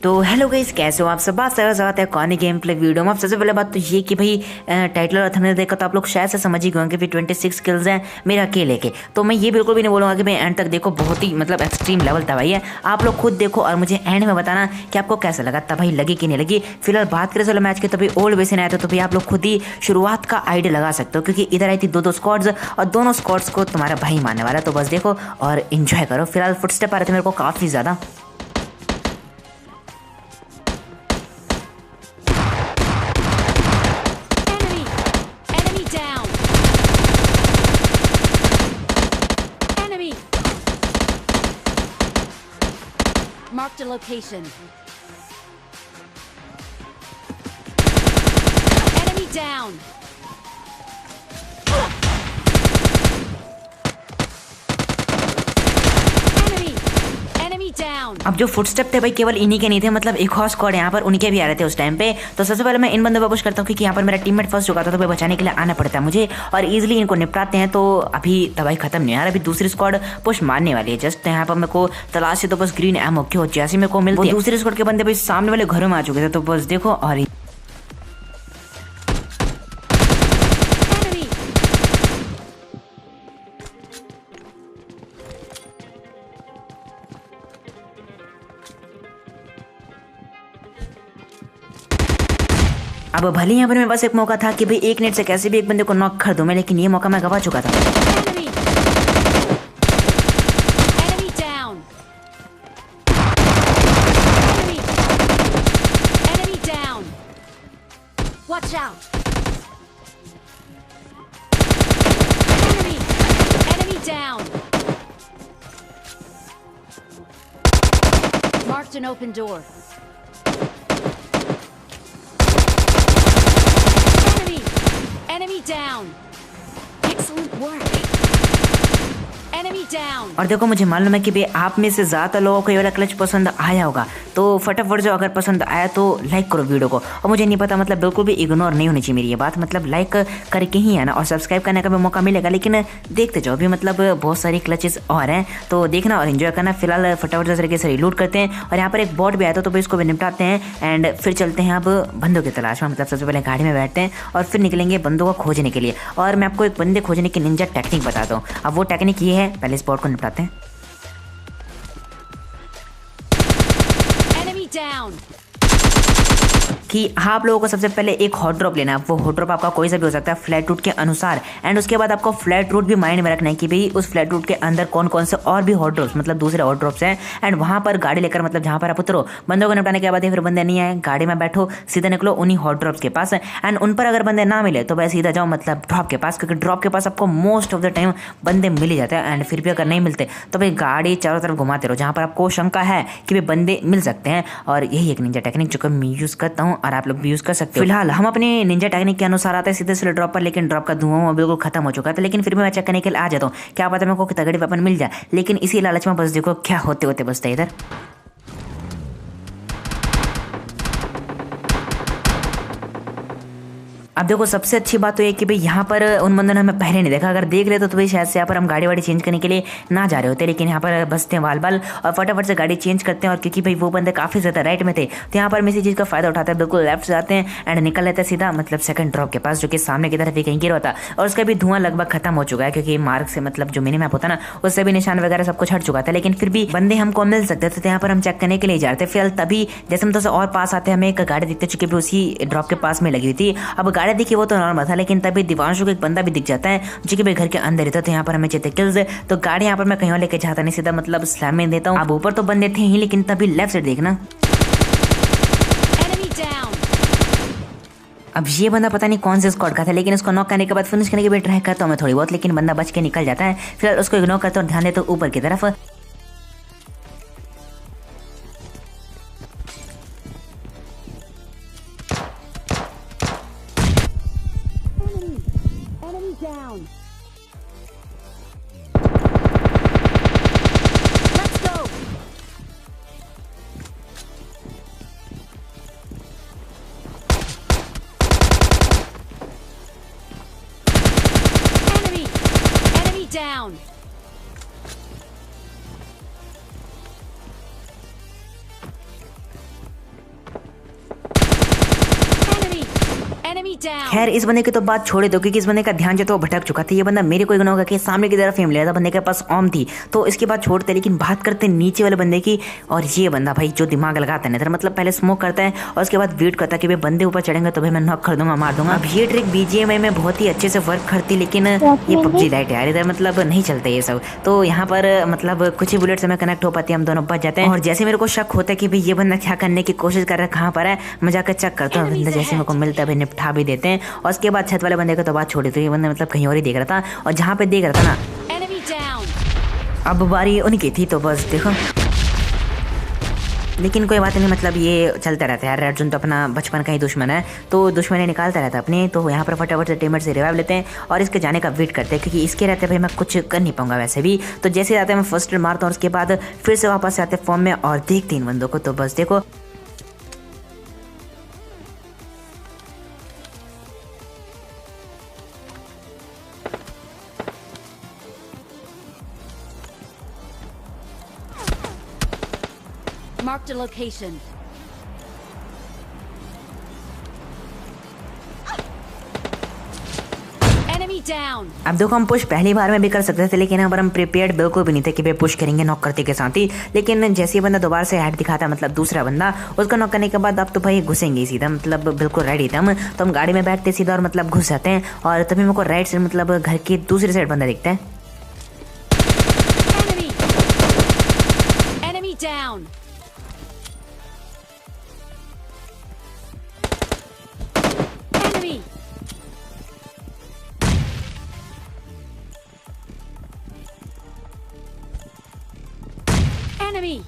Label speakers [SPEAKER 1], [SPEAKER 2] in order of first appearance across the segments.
[SPEAKER 1] तो hello guys, कैसे हो आप सब। बात है कौन गेम प्ले वीडियो में। आप सबसे पहले बात तो ये कि भाई टाइटल और थंबनेल देखा तो आप लोग शायद से समझ ही गए होंगे कि 26 स्किल्स हैं मेरा अकेले के। तो मैं ये बिल्कुल भी नहीं बोलूँगा कि भाई एंड तक देखो, बहुत ही मतलब एक्सट्रीम लेवल था भाई है। आप लोग खुद देखो और मुझे एंड में बताना कि आपको कैसा लगा, तब भाई लगी कि नहीं लगी। फिलहाल बात करें चलो मैच के, तभी ओल्ड वे से आया था तो भाई आप लोग खुद ही शुरुआत का आइडिया लगा सकते हो, क्योंकि इधर आई थी दो स्क्वाड्स और दोनों स्क्वाड्स को तुम्हारा भाई मारने वाला है। तो बस देखो और इंजॉय करो। फिलहाल फुटस्टेप आ रहे थे मेरे को काफ़ी ज़्यादा।
[SPEAKER 2] Marked a location. Enemy down. Enemy down.
[SPEAKER 1] अब जो फुटस्टेप थे भाई केवल इन्हीं के नहीं थे, मतलब एक और स्क्वाड यहाँ पर उनके भी आ रहे थे उस टाइम पे। तो सबसे पहले मैं इन बंदों पर पुश करता हूँ, क्योंकि यहाँ पर मेरा टीममेट फंस चुका था तो भाई बचाने के लिए आना पड़ता है मुझे और इजीली इनको निपटाते हैं। तो अभी दवाई खत्म नहीं यार, अभी दूसरी स्क्वाड पुश मारने वाली है। जस्ट यहाँ पर मेरे को तलाश है तो बस ग्रीन एमो क्यों जैसे मेरे को मिलती है। दूसरी स्क्वाड के बंदे भाई सामने वाले घरों में आ चुके थे। तो बस देखो और अब भले यहाँ पर मेरे पास एक मौका था कि भाई एक नेट से कैसे भी एक बंदे को नॉक कर दूं मैं, लेकिन ये मौका मैं गवा चुका था।
[SPEAKER 2] Enemy down. Enemy down. Watch out. Enemy down. Marked an open door. Enemy down. Excellent work. Enemy down.
[SPEAKER 1] और देखो मुझे मालूम है कि भाई आप में से ज़्यादा लोगों को ये वाला क्लच पसंद आया होगा, तो फटाफट जो अगर पसंद आया तो लाइक करो वीडियो को। और मुझे नहीं पता मतलब बिल्कुल भी इग्नोर नहीं होनी चाहिए मेरी ये बात, मतलब लाइक करके ही आना और सब्सक्राइब करने का भी मौका मिलेगा। लेकिन देखते जाओ, भी मतलब बहुत सारी क्लचेस और हैं तो देखना और इन्जॉय करना। फिलहाल फटाफट से तरीके से रिलूट करते हैं और यहाँ पर एक बॉट भी आया था तो भाई इसको भी निपटाते हैं एंड फिर चलते हैं अब बंदों की तलाश में। मतलब सबसे पहले गाड़ी में बैठते हैं और फिर निकलेंगे बंदों को खोजने के लिए। और मैं आपको एक बंदे खोजने की निंजा टेक्निक बताता हूँ। अब वो टेक्निक ये है, पहले स्पॉट को निपटाते हैं।
[SPEAKER 2] Down.
[SPEAKER 1] कि आप लोगों को सबसे पहले एक हॉट ड्रॉप लेना है। वो हॉट ड्रॉप आपका कोई सा भी हो सकता है फ्लैट रूट के अनुसार। एंड उसके बाद आपको फ्लैट रूट भी माइंड में रखना है कि भाई उस फ्लैट रूट के अंदर कौन कौन से और भी हॉट ड्रॉप्स मतलब दूसरे हॉट ड्रॉप्स हैं। एंड वहां पर गाड़ी लेकर मतलब जहां पर आप उतरो, बंदों को निपटाने के बाद फिर बंदे नहीं आए, गाड़ी में बैठो सीधा निकलो उन्हीं हॉट ड्रॉप्स के पास। एंड उन पर अगर बंदे ना मिले तो भाई सीधा जाओ मतलब ड्रॉप के पास, क्योंकि ड्रॉप के पास आपको मोस्ट ऑफ द टाइम बंदे मिल ही जाते हैं। एंड फिर भी अगर नहीं मिलते तो भाई गाड़ी चारों तरफ घुमाते रहो जहां पर आपको शंका है कि भाई बंदे मिल सकते हैं। और यही एक निंजा टेक्निक जो मैं यूज करता हूँ और आप लोग भी यूज कर सकते हो। फिलहाल हम अपने निंजा टेक्निक के अनुसार आते हैं सीधे से ड्रॉप पर, लेकिन ड्रॉप का धुआं बिल्कुल खत्म हो चुका था। लेकिन फिर भी मैं चेक करने के लिए आ जाता हूँ, क्या पता मेरे को तगड़ी वेपन मिल जाए। लेकिन इसी लालच में बस देखो क्या होते होते बसता है इधर। अब देखो सबसे अच्छी बात तो ये कि भाई यहाँ पर उन बंदों ने हमें पहले नहीं देखा। अगर देख रहे तो भाई शायद से यहाँ पर हम गाड़ी वाड़ी चेंज करने के लिए ना जा रहे होते, लेकिन यहाँ पर बसते हैं वाल बाल और फटाफट से गाड़ी चेंज करते हैं। और क्योंकि भाई वो बंदे काफ़ी ज़्यादा राइट में थे तो यहाँ पर मैं इसी चीज़ का फायदा उठाते हैं, बिल्कुल लेफ्ट से आते हैं एंड निकल लेते हैं सीधा मतलब सेकंड ड्रॉप के पास, जो कि सामने की तरफ ही कहीं गिरा होता। और उसका भी धुआं लगभग खत्म हो चुका है, क्योंकि मार्ग से मतलब जो मिनी मैप होता ना उससे भी निशान वगैरह सब कुछ हट चुका था। लेकिन फिर भी बंदे हमको मिल सकते थे, तो यहाँ पर हम चेक करने के लिए जा रहे थे। फिलहाल तभी जैसे हम तो और पास आते हमें एक गाड़ी दिखती चुकी उसी ड्रॉप के पास में लगी हुई थी। अब गाड़ी दिखी वो तो नॉर्मल था, लेकिन तभी दिवांशु को एक बंदा भी दिख जाता है जो कि भाई घर के अंदर ही था। तो यहाँ पर हमें चाहिए किल्स, तो गाड़ी यहाँ पर मैं कहीं और लेके जाता नहीं, सीधा मतलब स्लैम में देता हूँ। अब ऊपर तो बंदे थे ही, लेकिन तभी लेफ्ट साइड देखना अब ये बंदा पता नहीं कौन से स्क्वाड का था, लेकिन उसको नॉक करने के बाद फिनिश करने के बाद ट्राई करता हूँ मैं थोड़ी बहुत, लेकिन बंदा बच के निकल जाता है। फिर उसको इग्नोर करता हूँ, ध्यान देता हूँ ऊपर की तरफ।
[SPEAKER 2] Down. Enemy down. Enemy down.
[SPEAKER 1] खैर इस बंदे की तो बात छोड़े दो, क्योंकि इस बंदे का ध्यान जो तो भटक चुका था। ये बंदा मेरे को इग्नोर करके सामने की तरफ एम लिया था, बंदे के पास ऑम थी, तो इसकी बात छोड़ते। लेकिन बात करते नीचे वाले बंदे की। और ये बंदा भाई जो दिमाग लगाता है ना, मतलब पहले स्मोक करता है और उसके बाद वेट करता है कि भाई बंदे ऊपर चढ़ेंगे तो भाई मैं नॉक कर दूंगा, मार दूंगा। अब ये ट्रिक बीजीएमआई में बहुत ही अच्छे से वर्क करती, लेकिन ये पबजी लाइट यार, इधर मतलब नहीं चलते ये सब। तो यहाँ पर मतलब कुछ ही बुलेट से मैं कनेक्ट हो पाती है, हम दोनों बच जाते हैं। और जैसे मेरे को शक होता है कि भाई ये बंदा क्या करने की कोशिश कर रहा है, कहाँ पर है, मैं जाकर चेक करता हूँ। बंदा जैसे मेरे को मिलता है भाई निपटा भी देते हैं। और उसके बाद छत वाले बंदे को तो बात छोड़ी, तो ये बंदा मतलब कहीं और ही देख रहा था, और जहाँ पे देख रहा था ना
[SPEAKER 2] Enemy down.
[SPEAKER 1] अब बारी उनकी थी, तो बस देखो। लेकिन कोई बात नहीं, मतलब ये चलता रहता है यार। रेड जोन तो अपना बचपन का ही दुश्मन है, तो दुश्मनी निकालता रहता है अपने। तो यहाँ पर फटाफट से टीममेट से रिवाइव लेते हैं और इसके जाने का वेट करते हैं, क्योंकि इसके रहते भाई मैं कुछ कर नहीं पाऊंगा वैसे भी। तो जैसे जाते हैं मैं फर्स्ट मारता हूँ, उसके बाद फिर से वापस से आते फॉर्म में और देखते इन बंदों को। तो बस देखो
[SPEAKER 2] Marked a location. Enemy down.
[SPEAKER 1] अब देखो हम पुश पहली बार में भी कर सकते थे, लेकिन यहाँ पर हम प्रिपेयर्ड बिल्कुल भी नहीं थे कि भाई पुश करेंगे नॉक करते के साथ ही। लेकिन जैसे ही बंदा दोबारा से हेड दिखाता, मतलब दूसरा बंदा, उसका नॉक करने के बाद अब तो भाई घुसेंगे सीधा, मतलब बिल्कुल रेडी थे हम। तो हम गाड़ी में बैठते सीधा और मतलब घुस जाते हैं। और तभी मेरे को राइट से मतलब घर की दूसरी साइड बंदा दिखता है।
[SPEAKER 2] Enemy. Enemy down. Enemy. Enemy.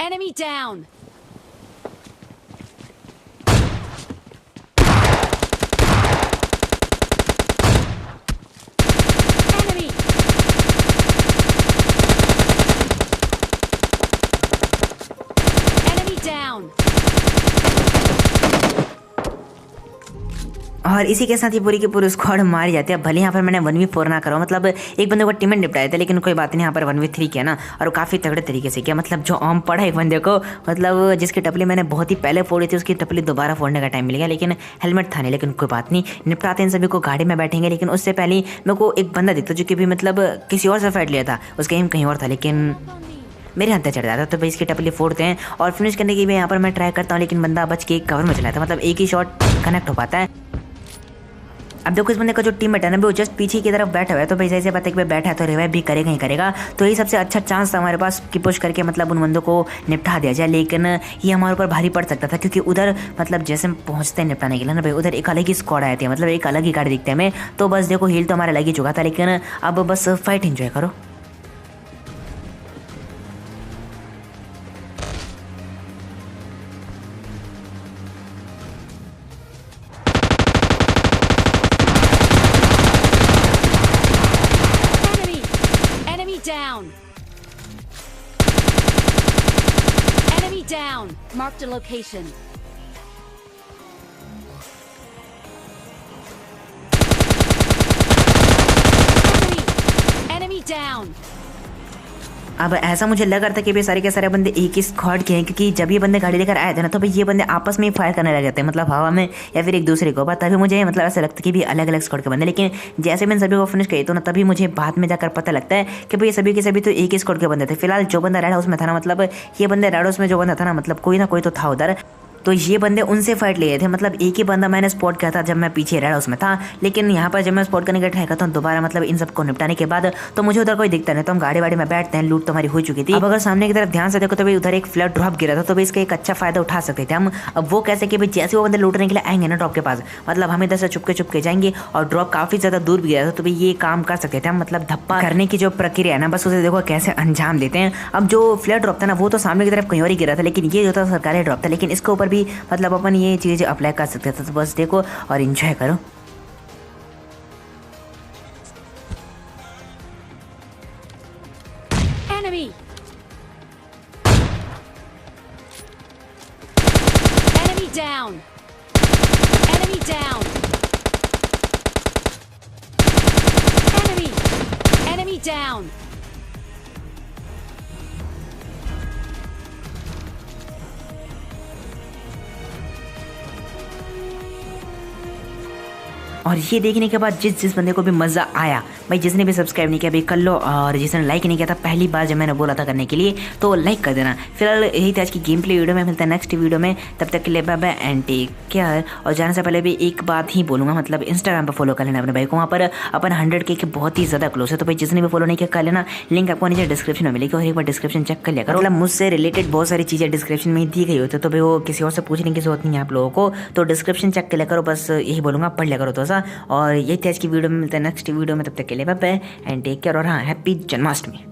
[SPEAKER 2] Enemy. Enemy down. Enemy. Enemy down.
[SPEAKER 1] और इसी के साथ ही पूरी की पूरी स्क्वाड मारी जाती है। भले यहाँ पर मैंने 1v4 ना करो, मतलब एक बंदे को टीममेट निपटाया था, लेकिन कोई बात नहीं, यहाँ पर 1v3 किया ना, और काफ़ी तगड़े तरीके से किया। मतलब जो ऑम पड़ा एक बंदे को, मतलब जिसकी टपली मैंने बहुत ही पहले फोड़ी थी, उसकी टपली दोबारा फोड़ने का टाइम मिल गया, लेकिन हेलमेट था नहीं। लेकिन कोई बात नहीं, निपटाते हैं सभी को, गाड़ी में बैठेंगे। लेकिन उससे पहले मेरे को एक बंदा दिखता जो कि भी मतलब किसी और से फाइट लिया था, उसका एम कहीं और था, लेकिन मेरे हाथ पे चढ़ जाता। तो भाई इसकी टपली फोड़ते हैं और फिनिश करने की भी यहाँ पर मैं ट्राई करता हूँ, लेकिन बंदा बच के कवर में चला था, मतलब एक ही शॉट कनेक्ट हो पाता है। अब देखो इस बंदे का जो टीममेट है ना, वो जस्ट पीछे की तरफ बैठा हुआ है, तो भाई ऐसे पता है कि भाई बैठा है तो रिवाइव भी करेगा ही करेगा। तो यही सबसे अच्छा चांस था हमारे पास कि पुश करके मतलब उन बंदों को निपटा दिया जाए। लेकिन ये हमारे ऊपर भारी पड़ सकता था, क्योंकि उधर मतलब जैसे हम पहुंचते हैं निपटाने के लिए ना भाई, उधर एक अलग ही स्क्वाड आए थे, मतलब एक अलग ही गाड़ी दिखते हैं हमें। तो बस देखो हील तो हमारा लग ही चुका था, लेकिन अब बस फाइट एंजॉय करो।
[SPEAKER 2] Enemy. Enemy down. Enemy down. Marked a location. Enemy. Enemy down.
[SPEAKER 1] अब ऐसा मुझे लग रहा था कि भाई सारे के सारे बंदे एक ही स्क्वाड के हैं, क्योंकि जब ये बंदे गाड़ी लेकर आए थे ना, तो भाई ये बंदे आपस में ही फायर करने लग जाते हैं, मतलब हवा में या फिर एक दूसरे को। तभी मुझे मतलब ऐसा लगता है कि भी अलग अलग स्क्वाड के बंदे। लेकिन जैसे मैंने सभी को फिनिश किया तो ना, तभी मुझे बाद में जाकर पता लगता है कि भाई सभी के सभी तो एक ही स्क्वाड के बंदे थे। फिलहाल जो बंदा रेड हाउस में था ना, मतलब ये बंदे रेड हाउस में जो बंदा था ना, मतलब कोई ना कोई तो था उधर। तो ये बंदे उनसे फाइट ले रहे थे, मतलब एक ही बंदा मैंने स्पॉट किया था जब मैं पीछे रेड हाउस में था। लेकिन यहाँ पर जब मैं स्पॉट करने का ट्राई करता हूँ दोबारा, मतलब इन सबको निपटाने के बाद, तो मुझे उधर कोई दिखता नहीं। तो हम गाड़ी वाड़ी में बैठते हैं, लूट तो हमारी हो चुकी थी। अब अगर सामने की तरफ ध्यान से देखो तो भाई उधर एक फ्लड ड्रॉप गिरा था, तो भाई इसका एक अच्छा फायदा उठा सकते थे हम। अब वो कैसे कि भाई जैसे वो बंदे लूटने के लिए आएंगे ना ड्रॉप के पास, मतलब हम इधर से चुपके जाएंगे और ड्रॉप काफी ज्यादा दूर भी गिरा था, तो भाई ये काम कर सकते थे हम। मतलब धप्पा करने की जो प्रक्रिया है ना, बस उसे देखो कैसे अंजाम देते हैं। अब जो फ्लड ड्रॉप था ना, वो तो सामने की तरफ कहीं और ही गिरा था, लेकिन ये जो था सरकारी ड्रॉप था। लेकिन इसके ऊपर भी मतलब अपन ये चीज़ अप्लाई कर सकते थे। तो बस देखो और एंजॉय करो। और ये देखने के बाद जिस बंदे को भी मजा आया भाई, जिसने भी सब्सक्राइब नहीं किया भाई कर लो, और जिसने लाइक नहीं किया था पहली बार जब मैंने बोला था करने के लिए तो लाइक कर देना। फिलहाल यही था आज की गेम प्ले वीडियो में, मिलता है नेक्स्ट वीडियो में, तब तक के लिए bye bye and take care. और जाने से पहले भी एक बात ही बोलूंगा, मतलब इंस्टाग्राम पर फॉलो कर लेना अपने भाई को, वहाँ पर अपन 100K के बहुत ही ज्यादा क्लोज है, तो भाई जिसने भी फॉलो नहीं किया कर लेना, लिंक आपको नीचे डिस्क्रिप्शन में मिलेगी, और एक बार डिस्क्रिप्शन चेक कर लिया करो, मतलब मुझसे रिलेटेड बहुत सारी चीजें डिस्क्रिप्शन में दी गई होती है, तो भाई वो किसी और से पूछने की जरूरत नहीं है आप लोगों को, तो डिस्क्रिप्शन चेक कर लिया करो, बस यही बोलूंगा, पढ़ लिया करो तो सा। और यही थी आज की वीडियो में, मिलता है नेक्स्ट वीडियो में, तब तक के लिए bye bye and take care, और हाँ हैप्पी जन्माष्टमी।